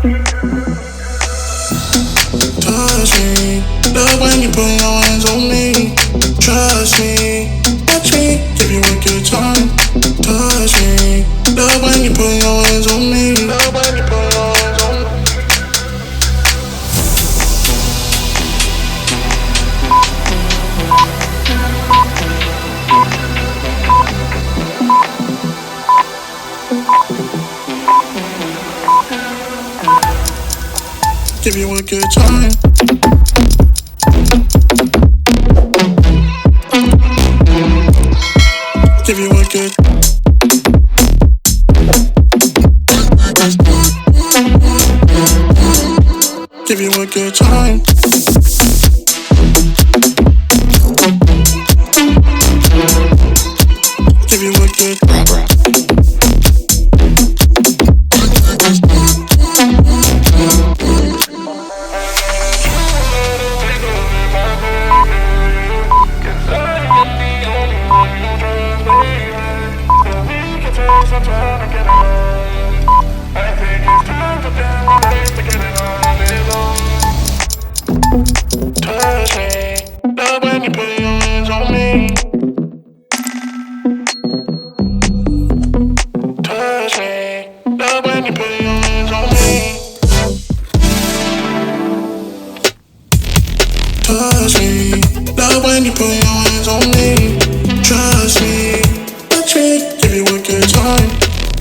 Touch me, love when you put your hands on me. Trust me, watch me, give you a good time. Touch me, love when you put your hands on me. Love when you put your hands on me. Give you a good time. Give you a good. Give you a good time. Give you a good. Touch me, love when you put your hands on me. Touch me, love when you put your hands on me. Touch me, love when you put your hands on me. Trust me, watch me, give you a good time.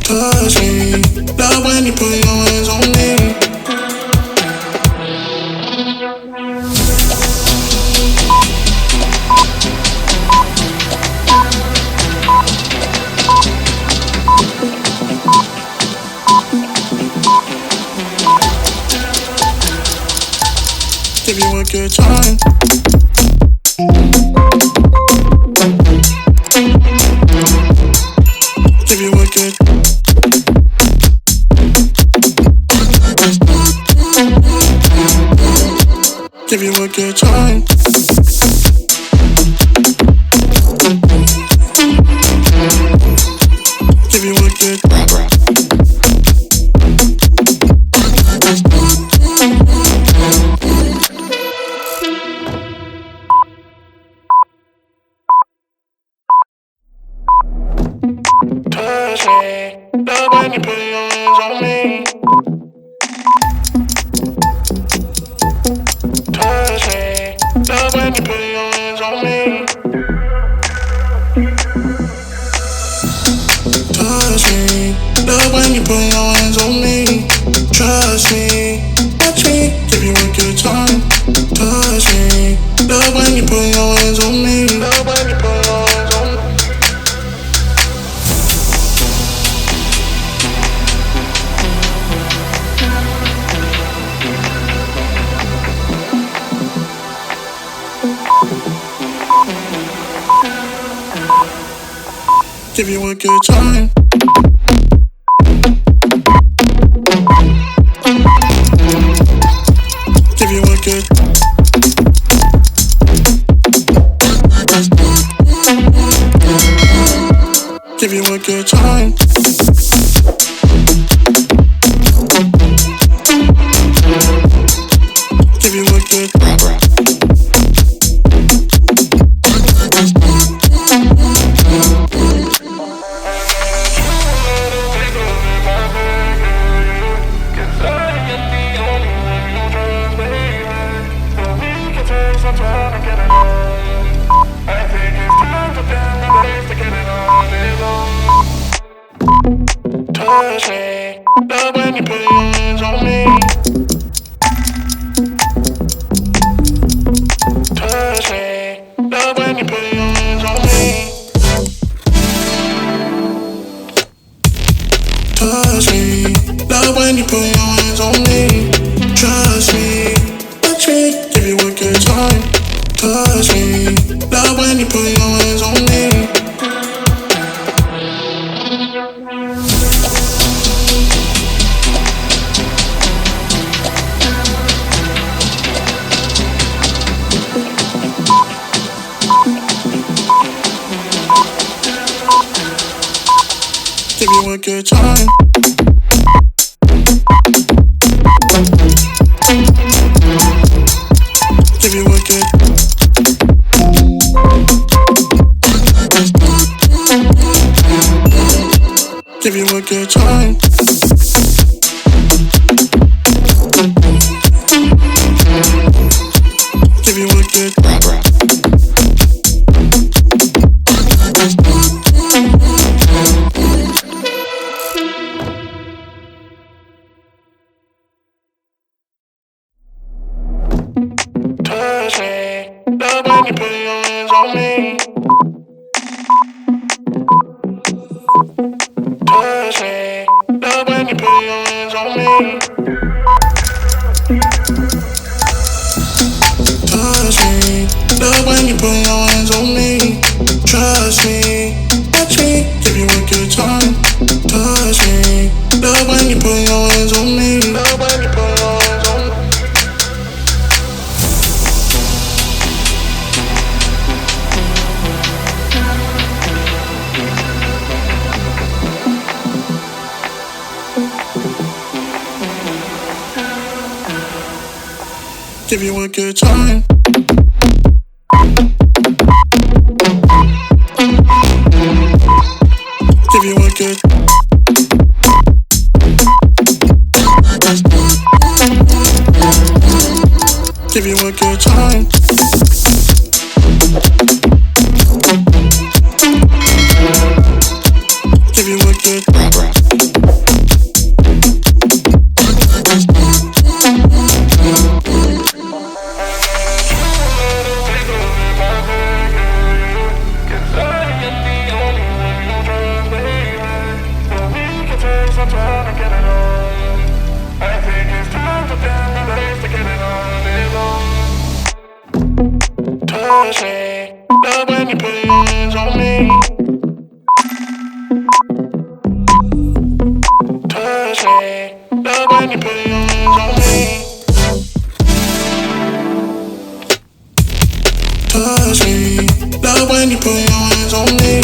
Touch me, love when you put your hands on me. Give you a good time. Give you a good. Give you a good time. Give you a good. Touch me, love when you put your hands on me. Touch me, love when you put your hands on me. Touch me, love when you put your hands on me. Trust me, watch me, give you a good time. Touch me, love when you put your hands on me. Love when you put your hands on me. Give you a good time. Give you a good. Give you a good time. Give you a good. Touch me, love when you put your hands on me. Touch me, love when you put your hands on me. Touch me, love when you put your hands on me. Trust me, watch me, give you a good time. Touch me, love when you put your hands on me. Touch me, love when you put your hands on me. Touch me, love when you put your hands on me. Touch me, love when you put your hands on me. Trust me, watch me, give you a good time. Touch me, love when you put your hands on me. Love when you put your hands on me. Give you a good time. Give you a good. Give you a good time. Give you a good. Touch me, love when you put your hands on me. Touch me, love when you put your hands on me. Touch me, love when you put your hands on me.